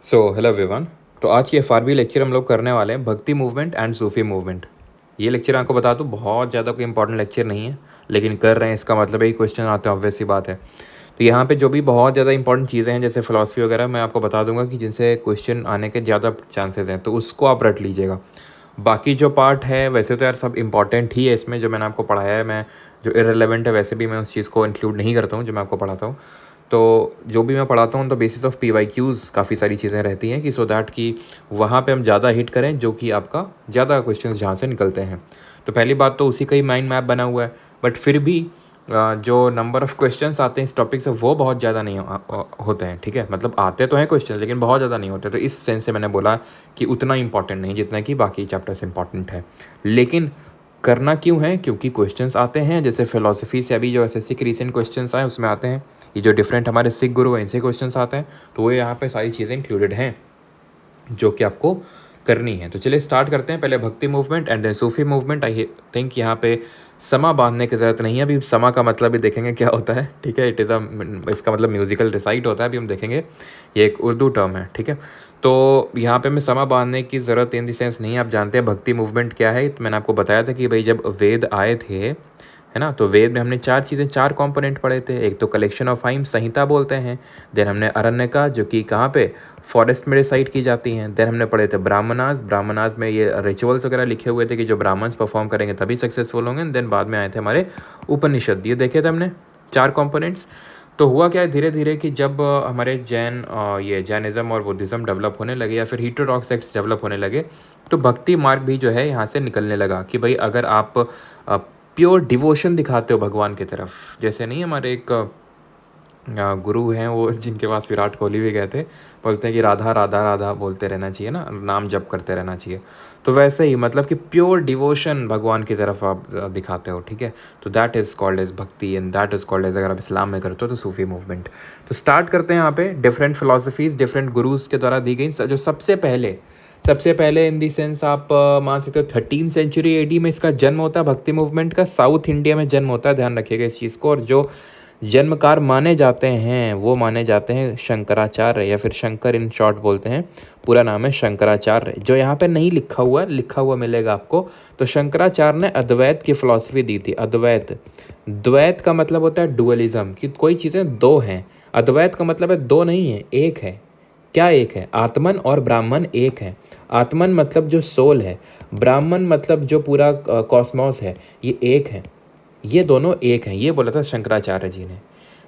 Hello everyone. तो आज के एफआरबी लेक्चर हम लोग करने वाले हैं भक्ति मूवमेंट एंड सूफी मूवमेंट। ये लेक्चर आपको बता दूँ बहुत ज़्यादा कोई इंपॉर्टेंट लेक्चर नहीं है, लेकिन कर रहे हैं इसका मतलब है क्वेश्चन आते हैं, ऑब्वियस सी बात है। तो यहाँ पे जो भी बहुत ज़्यादा इंपॉर्टेंट चीज़ें हैं जैसे फिलॉसफी वगैरह मैं आपको बता दूंगा कि जिनसे क्वेश्चन आने के ज़्यादा चांसेस हैं, तो उसको आप रट लीजिएगा। बाकी जो पार्ट है वैसे तो यार सब इंपॉर्टेंट ही है इसमें, जो मैंने आपको पढ़ाया है। मैं जो इररिलेवेंट है वैसे भी मैं उस चीज़ को इंक्लूड नहीं करता हूँ जो मैं आपको पढ़ाता हूँ। तो जो भी मैं पढ़ाता हूँ तो बेसिस ऑफ PYQs काफ़ी सारी चीज़ें रहती हैं कि सो दैट कि वहाँ पे हम ज़्यादा हिट करें, जो कि आपका ज़्यादा क्वेश्चंस जहाँ से निकलते हैं। तो पहली बात तो उसी का ही माइंड मैप बना हुआ है, बट फिर भी जो नंबर ऑफ़ क्वेश्चंस आते हैं इस टॉपिक से वो बहुत ज़्यादा नहीं होते हैं। ठीक है, मतलब आते तो हैं क्वेश्चन लेकिन बहुत ज़्यादा नहीं होते। तो इस सेंस से मैंने बोला कि उतना इंपॉर्टेंट नहीं जितना कि बाकी चैप्टर्स इंपॉर्टेंट है। लेकिन करना क्यों है? क्योंकि क्वेश्चंस आते हैं, जैसे फिलोसफी से अभी जो SSC के रिसेंट क्वेश्चंस आए उसमें आते हैं। ये जो डिफरेंट हमारे सिख गुरु हैं इनसे क्वेश्चंस आते हैं, तो वो यहाँ पे सारी चीज़ें इंक्लूडेड हैं जो कि आपको करनी है। तो चलिए स्टार्ट करते हैं। पहले bhakti movement and then Sufi movement. I think यहाँ पे समा बांधने की ज़रूरत नहीं है। अभी समा का मतलब भी देखेंगे क्या होता है। ठीक है, इसका मतलब म्यूजिकल रिसाइट होता है, अभी हम देखेंगे। ये एक उर्दू टर्म है। ठीक है, तो यहाँ पे मैं समा बांधने की ज़रूरत इन द सेंस नहीं है। आप जानते हैं भक्ति मूवमेंट क्या है। तो मैंने आपको बताया था कि भाई जब वेद आए थे, है ना, तो वेद में हमने चार कंपोनेंट पढ़े थे। एक तो कलेक्शन ऑफ हाइम, संहिता बोलते हैं। देन हमने अरण्यका, जो कि कहाँ पे फॉरेस्ट में रिसाइट की जाती हैं। देन हमने पढ़े थे ब्राह्मणास में ये रिचुअल्स वगैरह लिखे हुए थे कि जो ब्राह्मण्स परफॉर्म करेंगे तभी सक्सेसफुल होंगे। देन बाद में आए थे हमारे उपनिषद, ये देखे थे हमने 4 कंपोनेंट्स। तो हुआ क्या है धीरे धीरे कि जब हमारे ये जैनिज़्म और बुद्धिज़्म डेवलप होने लगे या फिर हीटेरोडॉक्स सेक्ट्स डेवलप होने लगे, तो भक्ति मार्ग भी जो है यहाँ से निकलने लगा कि भाई अगर आप प्योर डिवोशन दिखाते हो भगवान की तरफ, जैसे नहीं हमारे एक गुरु हैं वो जिनके पास विराट कोहली भी गए थे, बोलते हैं कि राधा राधा राधा बोलते रहना चाहिए ना, नाम जप करते रहना चाहिए। तो वैसे ही मतलब कि प्योर डिवोशन भगवान की तरफ आप दिखाते हो। ठीक है, तो that is called as bhakti and that is called as, अगर आप इस्लाम में करते हो तो सूफी मूवमेंट। तो स्टार्ट करते हैं यहाँ पे डिफरेंट फिलोसफीज़ डिफरेंट गुरुज के द्वारा दी गई। जो सबसे पहले इन दी सेंस आप मान सकते हो 13 सेंचुरी AD में इसका जन्म होता है। भक्ति मूवमेंट का साउथ इंडिया में जन्म होता है, ध्यान रखिएगा इस चीज़ को। और जो जन्मकार माने जाते हैं वो माने जाते हैं शंकराचार्य, या फिर शंकर इन शॉर्ट बोलते हैं। पूरा नाम है शंकराचार्य, जो यहाँ पे नहीं लिखा हुआ मिलेगा आपको। तो शंकराचार्य ने अद्वैत की फिलॉसफी दी थी। द्वैत का मतलब होता है डुअलिज्म, कि कोई चीज़ें दो हैं। अद्वैत का मतलब है दो नहीं है, एक है। क्या एक है? आत्मन और ब्राह्मण एक है। आत्मन मतलब जो सोल है, ब्राह्मण मतलब जो पूरा कॉस्मॉस है, ये एक है। ये दोनों एक हैं, ये बोला था शंकराचार्य जी ने।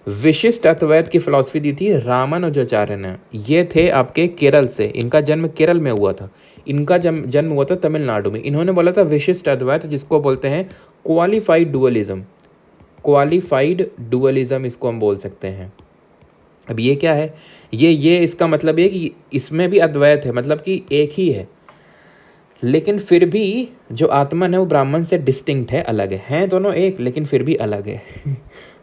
विशिष्ट अद्वैत की फिलॉसफी दी थी रामानुजाचार्य ने। ये थे आपके केरल से, इनका जन्म केरल में हुआ था। इनका जन्म हुआ था तमिलनाडु में। इन्होंने बोला था विशिष्ट अद्वैत, जिसको बोलते हैं क्वालिफाइड डुअलिज्म इसको हम बोल सकते हैं। अब ये क्या है? ये इसका मतलब ये कि इसमें भी अद्वैत है, मतलब कि एक ही है, लेकिन फिर भी जो आत्मन है वो ब्राह्मण से डिस्टिंक्ट है, अलग है। हैं दोनों एक लेकिन फिर भी अलग है।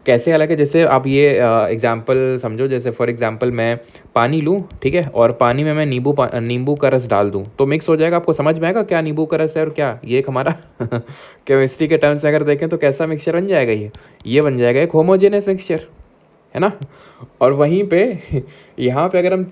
कैसे अलग है? जैसे आप ये एग्जांपल समझो, जैसे फॉर एग्जांपल मैं पानी लूँ, ठीक है, और पानी में मैं नींबू का रस डाल दूँ तो मिक्स हो जाएगा। आपको समझ में आएगा क्या नींबू का रस है और क्या ये एक हमारा केमिस्ट्री के टर्म्स में अगर देखें तो कैसा मिक्सचर बन जाएगा? ये बन जाएगा एक होमोजेनियस मिक्सचर, है ना। और वहीं पे यहाँ पे अगर हम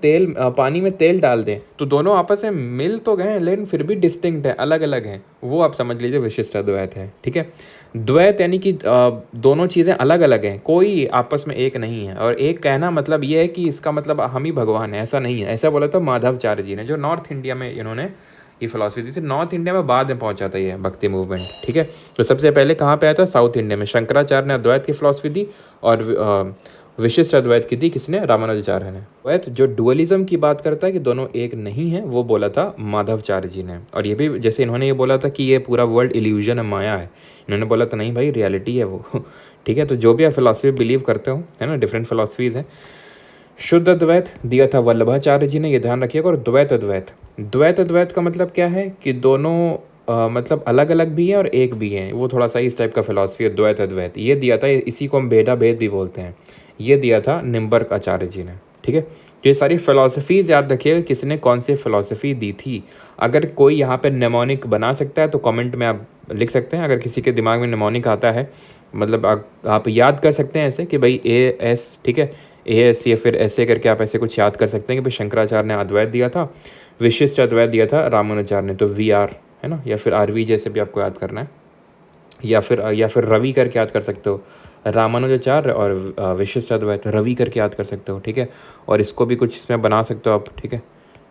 पानी में तेल डाल दें तो दोनों आपस में मिल तो गए हैं लेकिन फिर भी डिस्टिंक्ट है, अलग अलग हैं। वो आप समझ लीजिए विशिष्ट अद्वैत है। ठीक है, द्वैत यानी कि दोनों चीज़ें अलग अलग हैं, कोई आपस में एक नहीं है। और एक कहना मतलब ये है कि इसका मतलब हम ही भगवान है, ऐसा नहीं है। ऐसा बोला था माधवाचार्य जी ने, जो नॉर्थ इंडिया में इन्होंने ये फिलॉसफी दी थी। नॉर्थ इंडिया में बाद में पहुंचा था ये भक्ति मूवमेंट। ठीक है, तो सबसे पहले कहाँ पे आया था? साउथ इंडिया में। शंकराचार्य ने अद्वैत की फिलॉसफी दी और विशिष्ट अद्वैत की थी किसने? रामानुजाचार्य ने। अद्वैत जो डुअलिज्म की बात करता है कि दोनों एक नहीं है, वो बोला था माधवाचार्य जी ने। और ये भी जैसे इन्होंने ये बोला था कि ये पूरा वर्ल्ड इल्यूजन है, माया है, इन्होंने बोला था नहीं भाई रियलिटी है वो। ठीक है, तो जो भी आप फिलॉसफी बिलीव करते हो, है ना, डिफरेंट फिलॉसफीज हैं। शुद्ध अद्वैत दिया था वल्लभाचार्य जी ने, ये ध्यान रखिएगा। और द्वैत अद्वैत का मतलब क्या है कि दोनों मतलब अलग अलग भी हैं और एक भी हैं। वो थोड़ा सा इस टाइप का फिलॉसफी है द्वैत अद्वैत। ये दिया था, इसी को हम भेदा भेद भी बोलते हैं। ये दिया था निम्बर्क आचार्य जी ने। ठीक है, तो ये सारी फिलॉसफीज याद रखिएगा किसने कौन सी फिलॉसफी दी थी। अगर कोई यहाँ पे नेमोनिक बना सकता है तो कमेंट में आप लिख सकते हैं। अगर किसी के दिमाग में नेमोनिक आता है, मतलब आप याद कर सकते हैं ऐसे कि भाई AS, ठीक है, AS या फिर ऐसे करके आप ऐसे कुछ याद कर सकते हैं कि भाई शंकराचार्य ने अद्वैत दिया था, विशिष्ट अद्वैत दिया था रामानुजाचार्य ने, तो VR है ना, या फिर RV जैसे भी आपको याद करना है, या फिर रवि करके याद कर सकते हो, रामानुजाचार्य और विशिष्ट अद्वैत रवि करके याद कर सकते हो, ठीक है। और इसको भी कुछ इसमें बना सकते हो आप, ठीक है,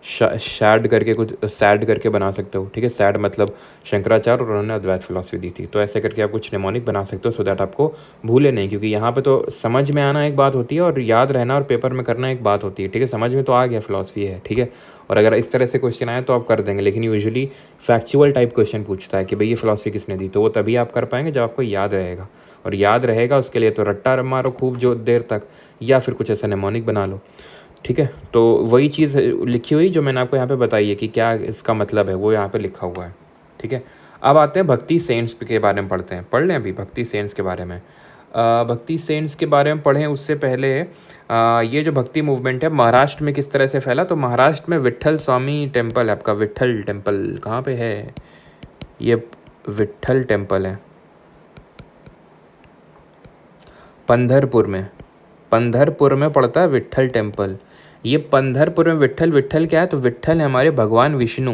शैड करके कुछ सैड करके बना सकते हो, ठीक है। सैड मतलब शंकराचार्य और उन्होंने अद्वैत फिलॉसफी दी थी, तो ऐसे करके आप कुछ निमोनिक बना सकते हो, सो दैट आपको भूले नहीं, क्योंकि यहाँ पे तो समझ में आना एक बात होती है और याद रहना और पेपर में करना एक बात होती है, ठीक है। समझ में तो आ गया फिलॉसफी है, ठीक है, और अगर इस तरह से क्वेश्चन आए तो आप कर देंगे, लेकिन यूजुअली फैक्चुअल टाइप क्वेश्चन पूछता है कि भाई ये फिलॉसफी किसने दी, तो वो तभी आप कर पाएंगे जब आपको याद रहेगा, और याद रहेगा उसके लिए तो रट्टा मारो खूब जो देर तक, या फिर कुछ ऐसा निमोनिक बना लो, ठीक है। तो वही चीज़ लिखी हुई जो मैंने आपको यहाँ पे बताई है कि क्या इसका मतलब है, वो यहाँ पे लिखा हुआ है, ठीक है। अब आते हैं भक्ति सेंट्स के बारे में पढ़ते हैं, पढ़ लें अभी भक्ति सेंट्स के बारे में। भक्ति सेंट्स के बारे में पढ़ें उससे पहले ये जो भक्ति मूवमेंट है महाराष्ट्र में किस तरह से फैला, तो महाराष्ट्र में विट्ठल स्वामी टेम्पल है आपका, विट्ठल टेम्पल कहाँ पे है, ये विट्ठल टेम्पल है पंढरपुर में, पंढरपुर में पड़ता है विट्ठल टेम्पल। ये पंढरपुर में विट्ठल, विट्ठल क्या है, तो विट्ठल है हमारे भगवान विष्णु,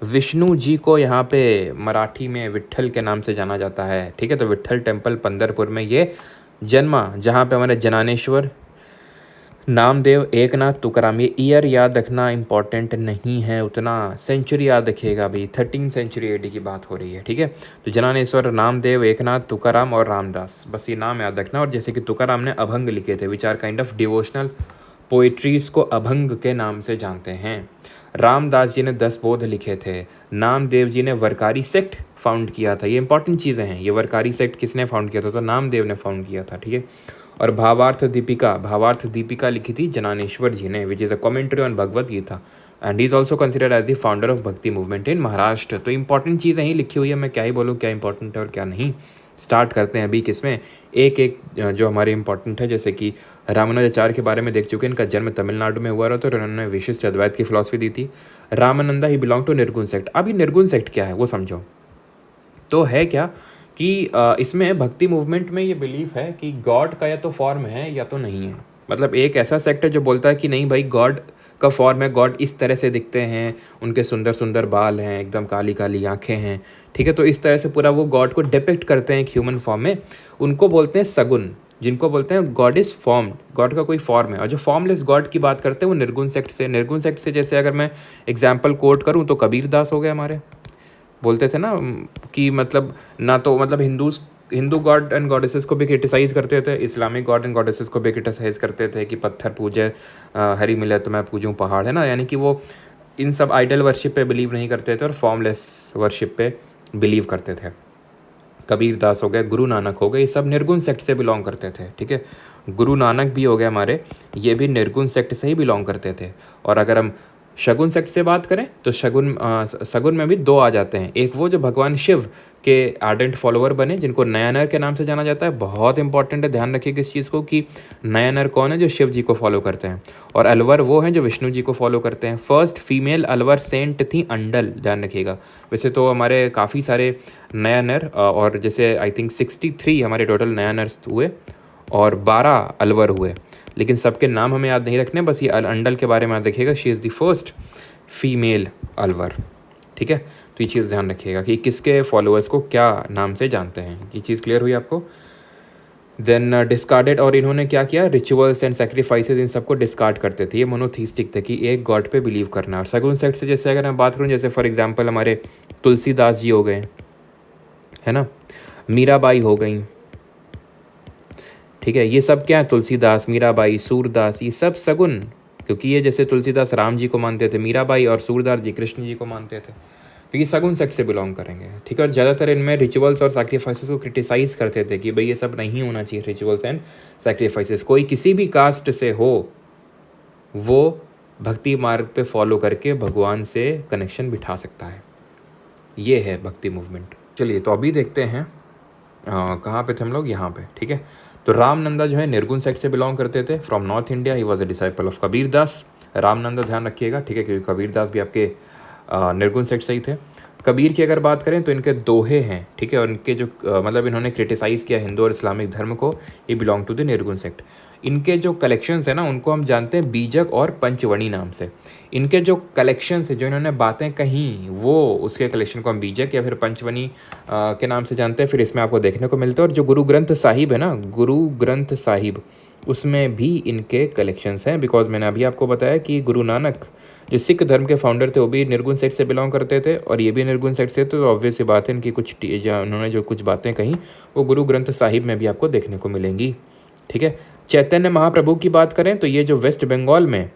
विष्णु जी को यहाँ पे मराठी में विट्ठल के नाम से जाना जाता है, ठीक है। तो विट्ठल टेम्पल पंढरपुर में ये जन्मा, जहाँ पे हमारे जनानेश्वर, नामदेव, एकनाथ, तुकाराम, ये ईयर याद रखना इंपॉर्टेंट नहीं है उतना, सेंचुरी याद रखिएगा भाई, 13 सेंचुरी AD की बात हो रही है, ठीक है। तो जनानेश्वर, नामदेव, एकनाथ, तुकाराम और रामदास, बस ये नाम याद रखना। और जैसे कि तुकाराम ने अभंग लिखे थे, which are kind of devotional poetries को अभंग के नाम से जानते हैं। रामदास जी ने 10 बोध लिखे थे, नामदेव जी ने वरकारी सेक्ट फाउंड किया था, ये इंपॉर्टेंट चीज़ें हैं, ये वरकारी सेक्ट किसने फाउंड किया था, तो नामदेव ने फाउंड किया था, ठीक है। और भावार्थ दीपिका लिखी थी जनानेश्वर जी ने, which is a commentary on Bhagavad Gita, and he is also considered as the founder of bhakti movement in Maharashtra. तो इंपॉर्टेंट चीज़ें ही लिखी हुई है, मैं क्या ही बोलूँ क्या इंपॉर्टेंट है और क्या नहीं। स्टार्ट करते हैं अभी किसमें, एक एक जो हमारे इंपॉर्टेंट है, जैसे कि रामानुजाचार्य के बारे में देख चुके हैं, इनका जन्म तमिलनाडु में हुआ था और उन्होंने विशिष्ट अद्वैत की फिलॉसफी दी थी। रामानंदा ही बिलोंग टू निर्गुण सेक्ट। अब ये निर्गुण सेक्ट क्या है वो समझो, तो है क्या कि इसमें भक्ति मूवमेंट में ये बिलीफ है कि गॉड का या तो फॉर्म है या तो नहीं है, मतलब एक ऐसा सेक्ट है जो बोलता है कि नहीं भाई गॉड का फॉर्म है, गॉड इस तरह से दिखते हैं, उनके सुंदर सुंदर बाल हैं, एकदम काली काली आंखें हैं, ठीक है। तो इस तरह से पूरा वो गॉड को डिपिक्ट करते हैं एक ह्यूमन फॉर्म में, उनको बोलते हैं सगुन, जिनको बोलते हैं गॉड इज़ फॉर्म्ड, गॉड का कोई फॉर्म है। और जो फॉर्मलेस गॉड की बात करते हैं वो निर्गुण सेक्ट से जैसे अगर मैं एग्जाम्पल कोट करूँ तो कबीर दास हो गए हमारे, बोलते थे ना कि मतलब ना तो मतलब हिंदू गॉड एंड गॉडेसेस को भी क्रिटिसाइज़ करते थे, इस्लामिक गॉड एंड गॉडेसेस को भी क्रिटिसाइज़ करते थे कि पत्थर पूजे हरी मिले तो मैं पूजूं पहाड़, है ना, यानी कि वो इन सब आइडल वर्शिप पे बिलीव नहीं करते थे और फॉर्मलेस वर्शिप पे बिलीव करते थे। कबीर दास हो गए, गुरु नानक हो गए, ये सब निर्गुण सेक्ट से बिलोंग करते थे, ठीक है। गुरु नानक भी हो गए हमारे, ये भी निर्गुण सेक्ट से ही बिलोंग करते थे। और अगर हम शगुन सेक्ट से बात करें तो शगुन में भी 2 आ जाते हैं, एक वो जो भगवान शिव के आर्डेंट फॉलोअर बने जिनको नयनर के नाम से जाना जाता है, बहुत इंपॉर्टेंट है, ध्यान रखिएगा इस चीज़ को कि नयनर कौन है, जो शिव जी को फॉलो करते हैं, और अलवर वो हैं जो विष्णु जी को फॉलो करते हैं। फर्स्ट फीमेल अलवर सेंट थी अंडल, ध्यान रखिएगा। वैसे तो हमारे काफ़ी सारे नयनर और जैसे आई थिंक 63 हमारे टोटल नयनर हुए और 12 अलवर हुए, लेकिन सबके नाम हमें याद नहीं रखने, बस ये अंडल के बारे में याद रखिएगा, she is the first female Alwar, ठीक है। तो ये चीज़ ध्यान रखिएगा कि किसके फॉलोअर्स को क्या नाम से जानते हैं, ये चीज़ क्लियर हुई आपको। देन डिस्कार्डेड, और इन्होंने क्या किया, रिचुअल्स एंड सेक्रीफाइसेस इन सबको डिस्कार्ड करते थे, ये मोनोथीस्टिक थे कि एक गॉड पे बिलीव करना। और सगुन सेक्ट से जैसे अगर मैं बात करूँ, जैसे फॉर एग्जाम्पल हमारे तुलसीदास जी हो गए, है ना, मीराबाई हो गई, ठीक है, ये सब क्या है, तुलसीदास, मीराबाई, सूरदास, ये सब सगुन, क्योंकि ये जैसे तुलसीदास राम जी को मानते थे, मीराबाई और सूरदास जी कृष्ण जी को मानते थे, तो ये सगुन सेक्ट से बिलोंग करेंगे, ठीक है। और ज़्यादातर इनमें रिचुअल्स और सैक्रिफाइसेस को क्रिटिसाइज़ करते थे कि भाई ये सब नहीं होना चाहिए, रिचुअल्स एंड सैक्रिफाइसेस। कोई किसी भी कास्ट से हो वो भक्ति मार्ग पे फॉलो करके भगवान से कनेक्शन बिठा सकता है, ये है भक्ति मूवमेंट। चलिए तो अभी देखते हैं कहाँ पे थे हम लोग, यहाँ पे, ठीक है। तो रामनंदा जो है निर्गुण सेक्ट से बिलोंग करते थे, from north India, he was a disciple of Kabir Das. Ramananda ध्यान रखिएगा, ठीक है, क्योंकि कबीर दास भी आपके निर्गुण सेक्ट से ही थे। कबीर की अगर बात करें तो इनके दोहे हैं, ठीक है, और इनके जो मतलब इन्होंने क्रिटिसाइज़ किया हिंदू और इस्लामिक धर्म को, ये बिलोंग टू द निर्गुण सेक्ट। इनके जो कलेक्शंस है ना उनको हम जानते हैं बीजक और पंचवणी नाम से। इनके जो कलेक्शंस है, जो इन्होंने बातें कहीं, वो उसके कलेक्शन को हम बीजक या फिर पंचवणी के नाम से जानते हैं। फिर इसमें आपको देखने को मिलता है। और जो गुरु ग्रंथ साहिब है ना, गुरु ग्रंथ साहिब, उसमें भी इनके कलेक्शंस हैं। बिकॉज मैंने अभी आपको बताया कि गुरु नानक जो सिख धर्म के फाउंडर थे वो भी निर्गुण सेक्ट से बिलोंग करते थे और ये भी निर्गुण सेक्ट से। तो ऑब्वियस सी बात है, इनकी कुछ उन्होंने जो कुछ बातें कहीं वो गुरु ग्रंथ साहिब में भी आपको देखने को मिलेंगी। ठीक है। चैतन्य महाप्रभु की बात करें तो ये जो वेस्ट बंगाल में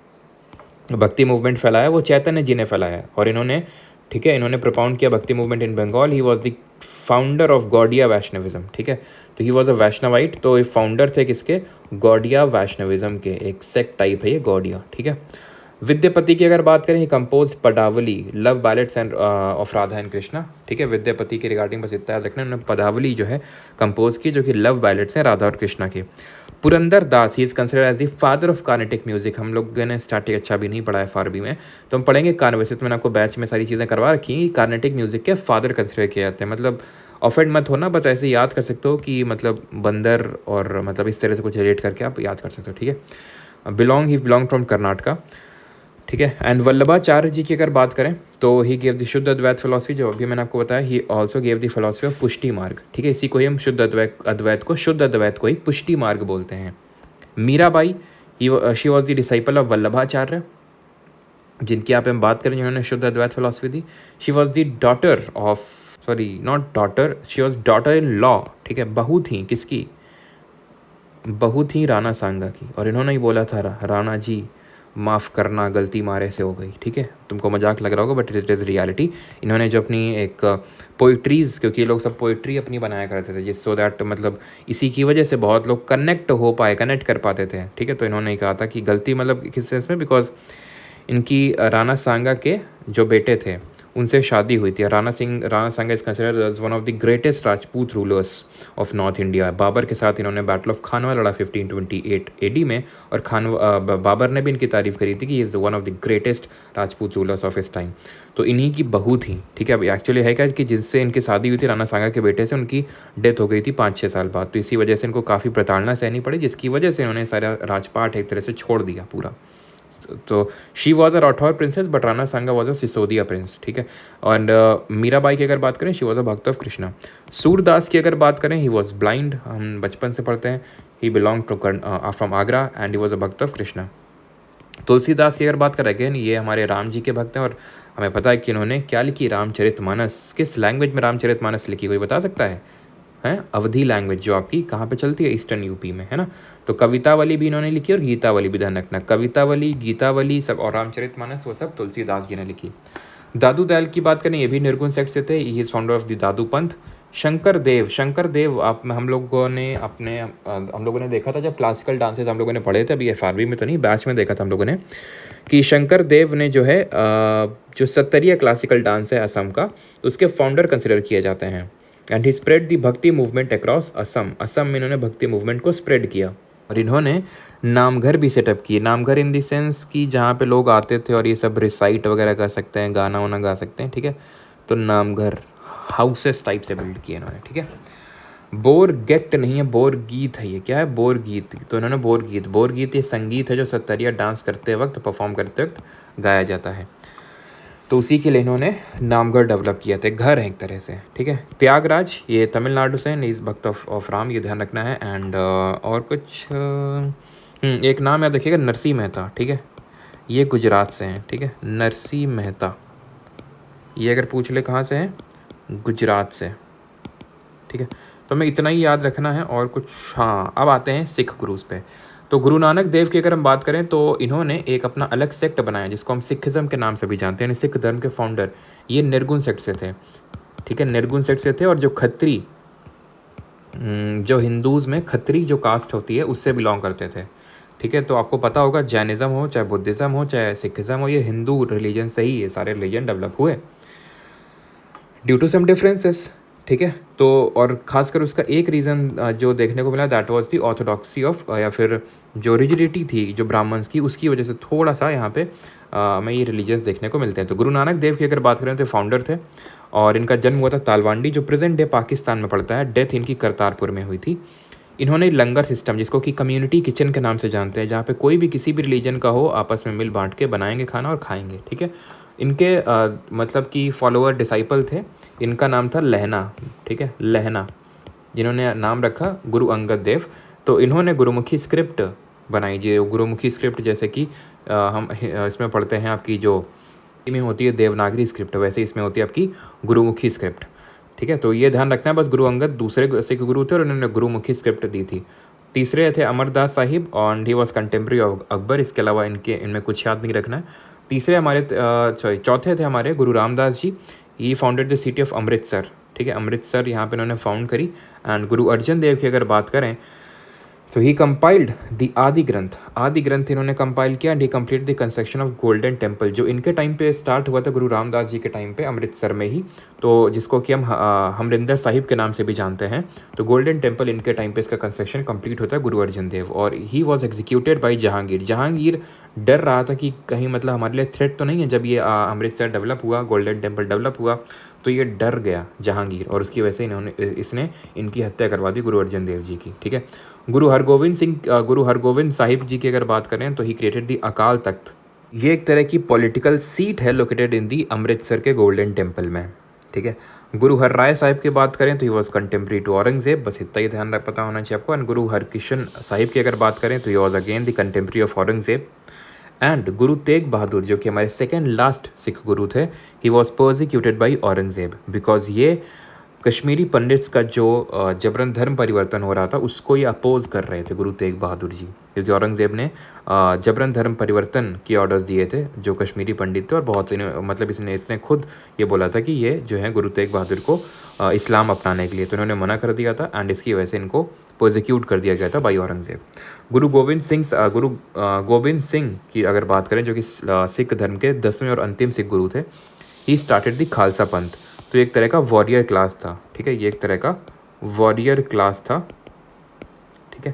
भक्ति मूवमेंट फैलाया वो चैतन्य जी ने फैलाया। और इन्होंने, ठीक है, इन्होंने प्रोपाउंड किया bhakti movement in Bengal. He was the founder of Gaudiya Vaishnavism. ठीक है, तो ही वॉज अ वैष्णवाइट। तो ये फाउंडर थे किसके? गौड़िया वैष्णविज्म के। एक सेक्ट टाइप है ये गौड़िया। ठीक है। विद्यापति की अगर बात करें, ही कंपोज पदावली, love ballets end of Radha and Krishna. ठीक है, विद्यापति के रिगार्डिंग बस इतना याद रखना, उन्होंने पदावली जो है कंपोज की, जो कि लव बैलेट्स हैं राधा और कृष्णा के। Purandara Das, he is considered as the father of Carnatic music. हम लोगों ने स्टार्टिंग अच्छा भी नहीं पढ़ा है फारबी में, तो हम पढ़ेंगे वैसे तो मैंने आपको बैच में सारी चीज़ें करवा रखी हैं। कार्नेटिक म्यूजिक के फादर कंसिडर किए जाते हैं। मतलब ऑफेंड मत होना, बट ऐसे याद कर सकते हो कि मतलब बंदर और मतलब इस तरह से कुछ रिलेट करके आप याद कर सकते हो। ठीक है। ही बिलोंग फ्रॉम कर्नाटका। ठीक है। एंड वल्लभाचार्य जी की अगर बात करें तो ही गेव द शुद्ध अद्वैत फिलॉसफी, जो अभी मैंने आपको बताया। He also gave the philosophy of पुष्टि मार्ग। ठीक है, इसी को ही हम शुद्ध अद्वैत को ही पुष्टि मार्ग बोलते हैं। Mirabai, she was the disciple of Vallabhacharya, जिनकी आप हम बात करें जिन्होंने शुद्ध अद्वैत फिलॉसफी दी। She was the daughter of, sorry not daughter, she was daughter in law. ठीक है, बहू थी किसकी? बहू थी राणा सांगा की। और इन्होंने ही बोला था, राणा जी माफ़ करना, गलती मारे से हो गई। ठीक है, तुमको मजाक लग रहा होगा बट इट इज़ रियलिटी। इन्होंने जो अपनी एक पोइट्रीज़, क्योंकि ये लोग सब पोइट्री अपनी बनाया करते थे, जिस सो दैट मतलब इसी की वजह से बहुत लोग कनेक्ट कर पाते थे। ठीक है, तो इन्होंने कहा था कि गलती मतलब किस सेंस में, बिकॉज इनकी राणा सांगा के जो बेटे थे उनसे शादी हुई थी। Rana Sanga is considered as one of the greatest Rajput rulers of north India. Babur के साथ इन्होंने बैटल ऑफ खानवा लड़ा 1528 एडी में। और बाबर ने भी इनकी तारीफ करी थी कि is one of the greatest Rajput rulers of इस टाइम। तो इन्हीं की बहू थी। ठीक है, अब एक्चुअली है क्या कि जिससे इनकी शादी हुई थी राणा सांगा के बेटे से, उनकी डेथ हो गई थी 5-6 साल बाद। तो इसी वजह से इनको काफ़ी प्रताड़ना सहनी पड़ी, जिसकी वजह से इन्होंने सारा राजपाट एक तरह से छोड़ दिया पूरा। तो she was a Rathore princess but Rana Sanga was a Sisodia Prince. ठीक है। और मीराबाई की अगर बात करें, she was a bhakt of Krishna. Surdas की अगर बात करें, ही वॉज ब्लाइंड, हम बचपन से पढ़ते हैं। He belong to from Agra and he was a bhakt of Krishna. Tulsidas की अगर बात करें, अगेन ये हमारे राम जी के भक्त हैं। और हमें पता है कि इन्होंने क्या लिखी? रामचरितमानस। किस लैंग्वेज में रामचरितमानस लिखी, कोई बता सकता है? अवधी लैंग्वेज, जो आपकी कहाँ पे चलती है? ईस्टर्न यूपी में, है ना। तो कवितावली भी इन्होंने लिखी और गीतावली भी, ध्यान रखना, कवितावली, गीतावली सब, और रामचरितमानस वो सब तुलसीदास जी ने लिखी। दादू दयाल की बात करें, ये भी निर्गुण सेक्ट से थे। He is founder of the Dadu Panth. Shankar देव आप हम लोगों ने देखा था जब क्लासिकल डांसेस हम लोगों ने पढ़े थे, अभी FRB में तो नहीं, बैच में देखा था हम लोगों ने, कि शंकर देव ने जो है जो सत्तरिया क्लासिकल डांस है असम का, तो उसके फाउंडर कंसिडर किए जाते हैं। एंड ही स्प्रेड दी भक्ति मूवमेंट अक्रॉस असम में इन्होंने भक्ति मूवमेंट को स्प्रेड किया। और इन्होंने नामघर भी सेटअप किए। नामघर इन द सेंस कि जहाँ पे लोग आते थे और ये सब रिसाइट वगैरह कर सकते हैं, गाना वाना गा सकते हैं। ठीक है, तो नामघर हाउसेस टाइप से बिल्ड किए इन्होंने। ठीक है, बोर गेट नहीं है, बोर गीत है ये। क्या है? बोर गीत। तो इन्होंने बोर गीत ये संगीत है जो सत्तरिया डांस करते वक्त, परफॉर्म करते वक्त गाया जाता है। तो उसी के लिए इन्होंने नामगढ़ डेवलप किया था, घर है एक तरह से। ठीक है। त्यागराज, ये तमिलनाडु से हैं, इस भक्त ऑफ राम, ये ध्यान रखना है। एंड और कुछ एक नाम याद रखिएगा, नरसिंह मेहता। ठीक है, ये गुजरात से हैं। ठीक है, नरसिंह मेहता, ये अगर पूछ ले कहाँ से हैं, गुजरात से। ठीक है, तो हमें इतना ही याद रखना है और कुछ। हाँ, अब आते हैं सिख गुरुज पे। तो गुरु नानक देव की अगर हम बात करें तो इन्होंने एक अपना अलग सेक्ट बनाया जिसको हम सिखिज्म के नाम से भी जानते हैं। सिख धर्म के फाउंडर ये निर्गुण सेक्ट से थे। ठीक है, निर्गुण सेक्ट से थे। और जो खत्री, जो हिंदूज़ में खत्री जो कास्ट होती है उससे बिलोंग करते थे। ठीक है, तो आपको पता होगा जैनिज़्म हो, चाहे बुद्धिज़्म हो, चाहे सिखिज़्म हो, ये हिंदू रिलीजन से ही ये सारे रिलीजन डेवलप हुए ड्यू टू सम डिफरेंसेस। ठीक है, तो और ख़ासकर उसका एक रीज़न जो देखने को मिला, that was the orthodoxy of, या फिर जो रिजिडिटी थी जो ब्राह्मण्स की, उसकी वजह से थोड़ा सा यहाँ पे हमें ये रिलीजियस देखने को मिलते हैं। तो गुरु नानक देव की अगर बात करें तो फाउंडर थे और इनका जन्म हुआ था तालवांडी, जो प्रेजेंट डे पाकिस्तान में पड़ता है। डेथ इनकी करतारपुर में हुई थी। इन्होंने लंगर सिस्टम, जिसको कि कम्युनिटी किचन के नाम से जानते हैं, जहाँ पे कोई भी किसी भी रिलीजन का हो आपस में मिल बांट के बनाएंगे खाना और खाएंगे, ठीक है। इनके मतलब कि फॉलोअर डिसाइपल थे, इनका नाम था लहना, ठीक है, लहना, जिन्होंने नाम रखा गुरु अंगद देव। तो इन्होंने गुरुमुखी स्क्रिप्ट बनाई, जो गुरुमुखी स्क्रिप्ट जैसे कि हम इसमें पढ़ते हैं आपकी जो में होती है देवनागरी स्क्रिप्ट, वैसे इसमें होती है आपकी गुरुमुखी स्क्रिप्ट, ठीक है। तो ये ध्यान रखना है बस, गुरु अंगद दूसरे सिख गुरु थे और उन्होंने गुरुमुखी स्क्रिप्ट दी थी। तीसरे थे अमरदास साहिब और ही वॉज कंटेम्प्रेरी ऑफ अकबर, इसके अलावा इनमें कुछ याद नहीं रखना है। तीसरे हमारे चौथे थे हमारे Guru Ramdas ji, he founded the city of Amritsar, ठीक है, अमृतसर यहाँ पे इन्होंने फाउंड करी। एंड गुरु अर्जन देव की अगर बात करें तो ही कंपाइल्ड द आदि ग्रंथ इन्होंने कंपाइल किया and he complete the construction of golden temple, जो इनके टाइम पे स्टार्ट हुआ था गुरु रामदास जी के टाइम पे अमृतसर में ही, तो जिसको कि हम हमरिंदर साहिब के नाम से भी जानते हैं। तो गोल्डन टेम्पल इनके टाइम पे इसका कंस्ट्रक्शन कंप्लीट होता है गुरु अर्जन देव। और he was executed by Jahangir डर रहा था कि कहीं मतलब हमारे लिए थ्रेट तो नहीं है, जब ये अमृतसर डेवलप हुआ, गोल्डन टेम्पल डेवलप हुआ, तो ये डर गया जहांगीर, और उसकी वजह से इसने इनकी हत्या करवा दी गुरु अर्जन देव जी की, ठीक है। गुरु हरगोविंद साहिब जी की अगर बात करें तो ही क्रिएटेड दी अकाल तख्त, ये एक तरह की पॉलिटिकल सीट है लोकेटेड इन दी अमृतसर के गोल्डन टेम्पल में, ठीक है। गुरु हर राय साहिब की बात करें तो he was contemporary to Aurangzeb, बस इतना ही ध्यान पता होना चाहिए आपको। एंड गुरु हरकिशन साहिब की अगर बात करें तो he was again the contemporary of Aurangzeb. And Guru Tegh Bahadur जो कि हमारे सेकेंड लास्ट सिख गुरु थे, he was persecuted by Aurangzeb because ये कश्मीरी पंडित्स का जो जबरन धर्म परिवर्तन हो रहा था उसको ये अपोज कर रहे थे गुरु तेग बहादुर जी, क्योंकि औरंगजेब ने जबरन धर्म परिवर्तन के ऑर्डर्स दिए थे जो कश्मीरी पंडित थे, और बहुत मतलब इसने खुद ये बोला था कि ये जो है गुरु तेग बहादुर को इस्लाम अपनाने के लिए, तो इन्होंने मना कर दिया था एंड इसकी वजह से इनको प्रोसिक्यूट कर दिया गया था बाई औरंगजेब। गुरु गोबिंद सिंह की अगर बात करें जो कि सिख धर्म के 10वें और अंतिम सिख गुरु थे, ही स्टार्टेड द खालसा पंथ, तो एक तरह का वॉरियर क्लास था, ठीक है, ये एक तरह का वॉरियर क्लास था, ठीक है,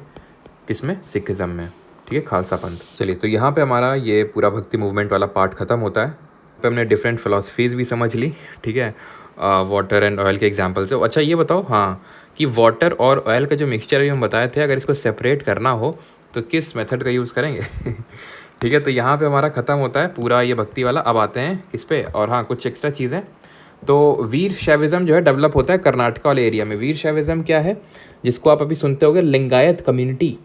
किसमें, सिखिज्म में, ठीक है, खालसा पंथ। चलिए, तो यहाँ पे हमारा ये पूरा भक्ति मूवमेंट वाला पार्ट ख़त्म होता है। पे हमने डिफरेंट फिलोसफीज़ भी समझ ली, ठीक है, वाटर एंड ऑयल के एग्जांपल से। अच्छा ये बताओ हाँ कि वाटर और ऑयल का जो मिक्सचर अभी हम बताए थे, अगर इसको सेपरेट करना हो तो किस मेथड का यूज़ करेंगे ठीक है, तो यहाँ पे हमारा ख़त्म होता है पूरा ये भक्ति वाला। अब आते हैं किस पे, और हाँ कुछ एक्स्ट्रा चीज़ें। तो वीर शैविज़म जो है डेवलप होता है कर्नाटका वाले एरिया में। वीर शैविज़म क्या है, जिसको आप अभी सुनते होगे, लिंगायत कम्युनिटी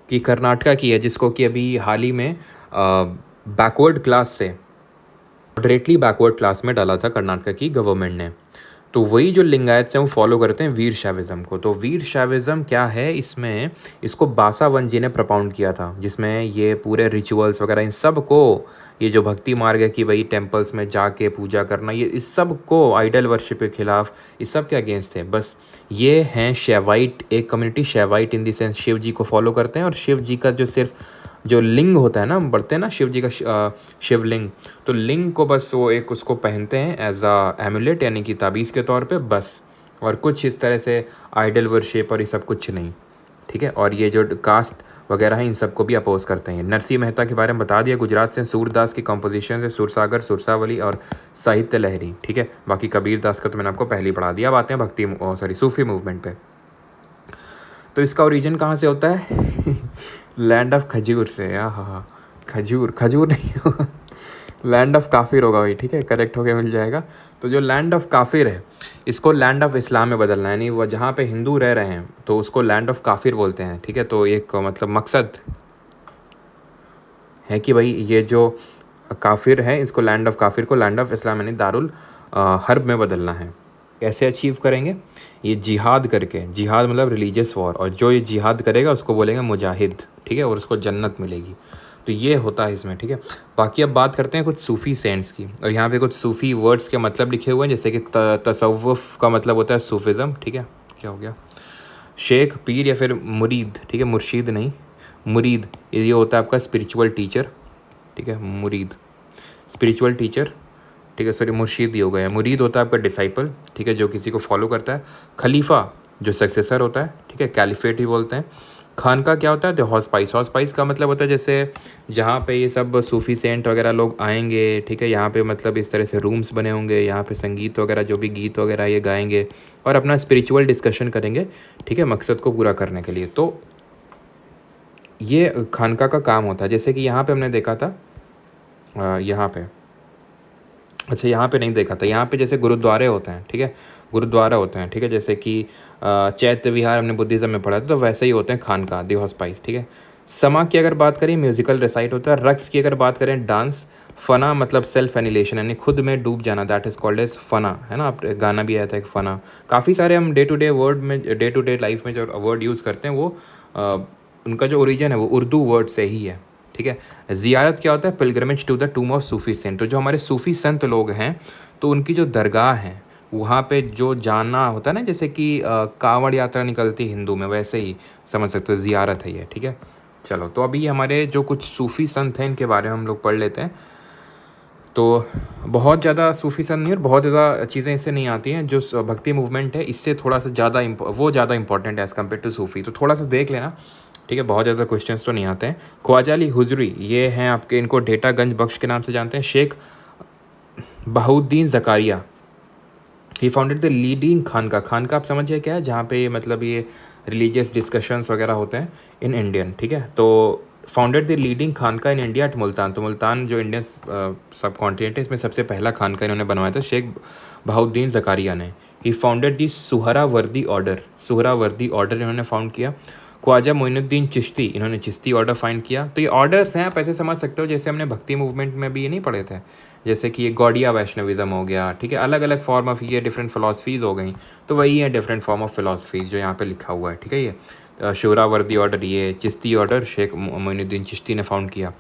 की कर्नाटका की है, जिसको कि अभी हाल ही में बैकवर्ड क्लास से मॉडरेटली बैकवर्ड क्लास में डाला था कर्नाटका की गवर्नमेंट ने। तो वही जो लिंगायत हैं वो फॉलो करते हैं वीर शैविज़म को। तो वीर शैविज़म क्या है, इसमें इसको बासावन जी ने प्रपाउंड किया था, जिसमें ये पूरे रिचुअल्स वगैरह इन सब को, ये जो भक्ति मार्ग है कि भाई टेम्पल्स में जाके पूजा करना, ये इस सब को, आइडल वर्शिप के खिलाफ, इस सब के अगेंस्ट थे। बस ये हैं शैवाइट, एक community Shaivite in the sense Shiv ji को फॉलो करते हैं, और शिव जी का जो सिर्फ जो लिंग होता है ना, हम बढ़ते हैं ना शिव जी का शिवलिंग, तो लिंग को बस वो एक उसको पहनते हैं एज अ एमुलेट, यानी कि ताबीज़ के तौर पे बस, और कुछ इस तरह से आइडल वर्शिप और ये सब कुछ नहीं, ठीक है। और ये जो कास्ट वगैरह है इन सबको भी अपोज करते हैं। नरसिंह मेहता के बारे में बता दिया, गुजरात से, सूरदास की कंपोजिशन से सुरसागर, सुरसावली और साहित्य लहरी, ठीक है। बाकी कबीर दास का तो मैंने आपको पहले ही पढ़ा दिया। अब आते हैं भक्ति सूफी मूवमेंट पे। तो इसका ओरिजिन कहाँ से होता है लैंड ऑफ खजूर से। हाँ, खजूर नहीं होगा, लैंड ऑफ काफिर होगा भाई, ठीक है, करेक्ट होके मिल जाएगा। तो जो लैंड ऑफ काफिर है, इसको लैंड ऑफ इस्लाम में बदलना है, यानी वो जहाँ पे हिंदू रह रहे हैं तो उसको लैंड ऑफ काफिर बोलते हैं, ठीक है। तो एक मतलब मकसद है कि भाई ये जो काफिर है, इसको लैंड ऑफ काफिर को लैंड ऑफ इस्लाम यानी दारुल हर्ब में बदलना है। कैसे अचीव करेंगे, ये जिहाद करके, जिहाद मतलब रिलीजियस वॉर, और जो ये जिहाद करेगा उसको बोलेंगे मुजाहिद, ठीक है, और उसको जन्नत मिलेगी। तो ये होता है इसमें, ठीक है। बाकी अब बात करते हैं कुछ सूफ़ी सेंट्स की, और यहाँ पे कुछ सूफ़ी वर्ड्स के मतलब लिखे हुए हैं, जैसे कि तसव्वुफ़ का मतलब होता है सूफिज़म, ठीक है, क्या हो गया, शेख, पीर या फिर मुरीद, ठीक है, मुर्शीद नहीं, मुरीद, ये होता है आपका स्पिरिचुअल टीचर, ठीक है, मुरीद स्पिरिचुअल टीचर, ठीक है, सॉरी मुर्शीद ही हो गया। मुरीद होता है आपका डिसाइपल, ठीक है, जो किसी को फॉलो करता है। खलीफा जो सक्सेसर होता है, ठीक है, कैलिफेट ही बोलते हैं। खानका क्या होता है? The house spice. House spice का मतलब होता है जैसे जहाँ पे ये सब सूफ़ी सेंट वगैरह लोग आएँगे, ठीक है? यहाँ पे मतलब इस तरह से रूम्स बने होंगे, यहाँ पे संगीत वगैरह जो भी गीत वगैरह ये गाएँगे और अपना स्पिरिचुअल डिस्कशन करेंगे, ठीक है? मकसद को पूरा करने के लिए। तो ये खानका का काम होता है। जैसे कि यहाँ पे हमने देखा था यहाँ पे, अच्छा यहाँ पे नहीं देखा था, यहाँ पे जैसे गुरुद्वारे होते हैं, ठीक है? गुरुद्वारा होते हैं, ठीक है? जैसे कि चैत्य विहार हमने बुद्धिज़्म में पढ़ा था, तो वैसे ही होते हैं खानका, द हॉस्पाइस, ठीक है? समा की अगर बात करें म्यूज़िकल रिसाइट होता है। रक्स की अगर बात करें डांस। फना मतलब सेल्फ एनिलेशन यानी खुद में डूब जाना, दैट इज़ कॉल्ड एज फना, है ना? आप गाना भी आया था एक फना। काफ़ी सारे हम डे टू डे वर्ड में, डे टू डे लाइफ में जो वर्ड यूज़ करते हैं वो उनका जो ओरिजिन है वो उर्दू वर्ड से ही है, ठीक है? ज़ियारत क्या होता है? Pilgrimage to the tomb of Sufi saint. तो जो हमारे सूफ़ी संत लोग हैं तो उनकी जो दरगाह हैं वहाँ पे जो जाना होता है ना, जैसे कि कांवड़ यात्रा निकलती है हिंदू में, वैसे ही समझ सकते हो ज़ियारत है ये, ठीक है? चलो, तो अभी हमारे जो कुछ सूफ़ी संत हैं इनके बारे में हम लोग पढ़ लेते हैं। तो बहुत ज़्यादा सूफ़ी संत नहीं और बहुत ज़्यादा चीज़ें इससे नहीं आती हैं। जो भक्ति मूवमेंट है इससे थोड़ा सा ज़्यादा वो ज़्यादा इंपॉर्टेंट है एज़ कम्पेयर टू सूफ़ी, तो थोड़ा सा देख लेना, ठीक है? बहुत ज़्यादा क्वेश्चंस तो नहीं आते हैं। ख्वाजा अली हुज़री ये हैं आपके, इनको डेटागंज बख्श के नाम से जानते हैं। शेख बहाउद्दीन ज़कारिया, ही फाउंडेड द लीडिंग खानका। खानका आप समझिए क्या है? जहाँ पे मतलब ये रिलीजियस डिस्कशंस वगैरह होते हैं इन इंडियन, ठीक है? तो founded the leading khanqah in India at Multan. तो मुल्तान जो इंडियन सब कॉन्टिनेंट है इसमें सबसे पहला खानका इन्होंने बनवाया था शेख बहाउद्दीन ज़कारिया ने। He founded the Suhrawardi order. Suhrawardi order इन्होंने फाउंड किया। ख्वाजा मोइनुद्दीन चिश्ती, इन्होंने चिश्ती ऑर्डर फाइंड किया। तो ये ऑर्डर्स हैं, आप ऐसे समझ सकते हो जैसे हमने भक्ति मूवमेंट में भी ये नहीं पढ़े थे, जैसे कि ये गौड़िया वैष्णविज़्म हो गया, ठीक है? अलग अलग फॉर्म ऑफ ये डिफरेंट फ़िलासफ़ीज़ हो गई, तो वही है डिफरेंट फॉर्म ऑफ फ़िलासफ़ीज़ जो यहाँ पे लिखा हुआ है, ठीक है? ये शोरावर्दी ऑर्डर, ये चिश्ती ऑर्डर शेख मोइनुद्दीन चिश्ती ने फाउंड किया।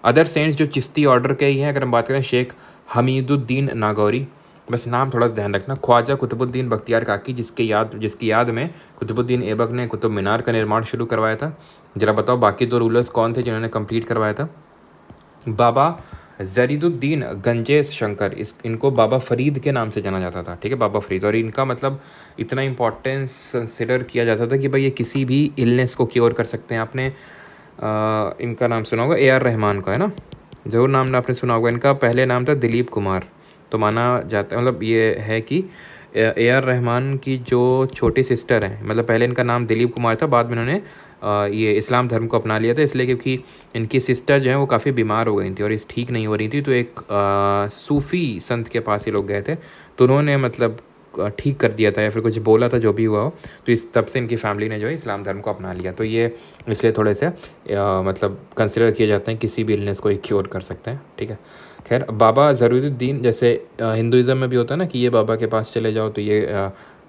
अदर सेंट्स जो चिश्ती ऑर्डर के ही हैं, अगर हम बात करें शेख हमीदुद्दीन नागौरी, बस नाम थोड़ा सा ध्यान रखना। ख्वाजा कुतुबुद्दीन बख्तियार काकी, जिसकी याद में कुतुबुद्दीन ऐबक ने कुतुब मीनार का निर्माण शुरू करवाया था। ज़रा बताओ बाकी दो रूलर्स कौन थे जिन्होंने कंप्लीट करवाया था? बाबा ज़रीदुद्दीन गंजेश शंकर, इनको बाबा फ़रीद के नाम से जाना जाता था, ठीक है? बाबा फ़रीद, और इनका मतलब इतना इम्पोर्टेंस कंसिडर किया जाता था कि भाई ये किसी भी इलनेस को क्योर कर सकते हैं। आपने इनका नाम सुना होगा AR रहमान का, है ना? ज़रूर नाम आपने सुना होगा। इनका पहले नाम था दिलीप कुमार। तो माना जाता है, मतलब ये है कि AR रहमान की जो छोटी सिस्टर हैं, मतलब पहले इनका नाम दिलीप कुमार था, बाद में इन्होंने ये इस्लाम धर्म को अपना लिया था, इसलिए क्योंकि इनकी सिस्टर जो है वो काफ़ी बीमार हो गई थी और इस ठीक नहीं हो रही थी। तो एक सूफ़ी संत के पास ये लोग गए थे, तो उन्होंने मतलब ठीक कर दिया था या फिर कुछ बोला था, जो भी हुआ हो। तो इस तब से इनकी फैमिली ने जो है इस्लाम धर्म को अपना लिया। तो ये इसलिए थोड़े से मतलब कंसिडर किए जाते हैं किसी भी इलनेस को ये क्योर कर सकते हैं, ठीक है? खैर, बाबा ज़रूरुद्दीन, जैसे हिंदुज़म में भी होता है ना कि ये बाबा के पास चले जाओ तो ये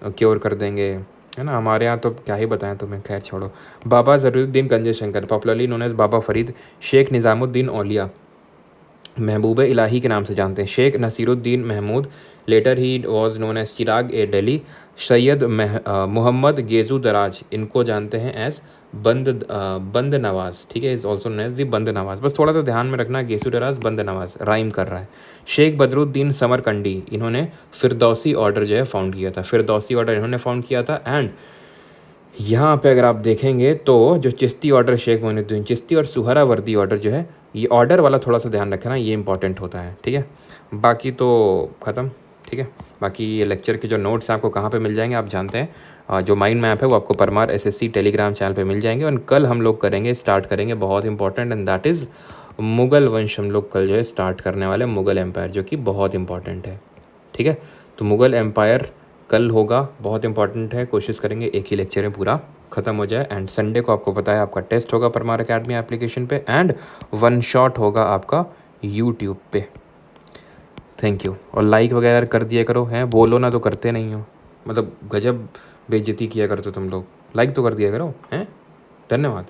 क्योर कर देंगे, है ना? हमारे यहाँ तो क्या ही बताएं तुम्हें, खैर छोड़ो। Baba Zaruruddin Ganje Shankar, popularly known as Baba Farid. Sheikh Nizamuddin Auliya, Mehboob Ilahi के नाम से जानते हैं। Sheikh Nasiruddin Mahmud, later he was known as Chirag e Delhi. Syed Mohammad Gesu Daraz, इनको जानते हैं एज बंद नवाज़, ठीक है? Is also known as the Banda Nawaz. बस थोड़ा सा ध्यान में रखना, गेसू दराज बंद नवाज़ राइम कर रहा है। शेख बदरुद्दीन समरकंडी, इन्होंने फिरदौसी ऑर्डर जो है फाउंड किया था। फिरदौसी ऑर्डर इन्होंने फाउंड किया था। एंड यहाँ पे अगर आप देखेंगे तो जो चिश्ती ऑर्डर शेख मोइनुद्दीन चिश्ती और सुहरावर्दी ऑर्डर जो है, ये ऑर्डर वाला थोड़ा सा ध्यान रखना, ये इंपॉर्टेंट होता है, ठीक है? बाकी तो ख़त्म, ठीक है? बाकी ये लेक्चर के जो नोट्स हैं आपको कहाँ पे मिल जाएंगे आप जानते हैं, जो माइंड मैप है वो आपको परमार SSC टेलीग्राम चैनल पे मिल जाएंगे। और कल हम लोग स्टार्ट करेंगे बहुत important, and that is Mughal वंश। हम लोग कल जो है स्टार्ट करने वाले मुग़ल एम्पायर, जो कि बहुत इंपॉर्टेंट है, ठीक है? तो मुग़ल एम्पायर कल होगा, बहुत इंपॉर्टेंट है। कोशिश करेंगे एक ही लेक्चर में पूरा ख़त्म हो जाए। एंड संडे को आपको पता है आपका टेस्ट होगा परमार अकेडमी एप्लीकेशन पे, एंड 1 शॉट होगा आपका यूट्यूब पे। Thank you. और लाइक वगैरह कर दिया करो, हैं? बोलो ना तो करते नहीं हो, मतलब गजब बेइज्जती किया करते हो तुम लोग। लाइक तो कर दिया करो, हैं? धन्यवाद।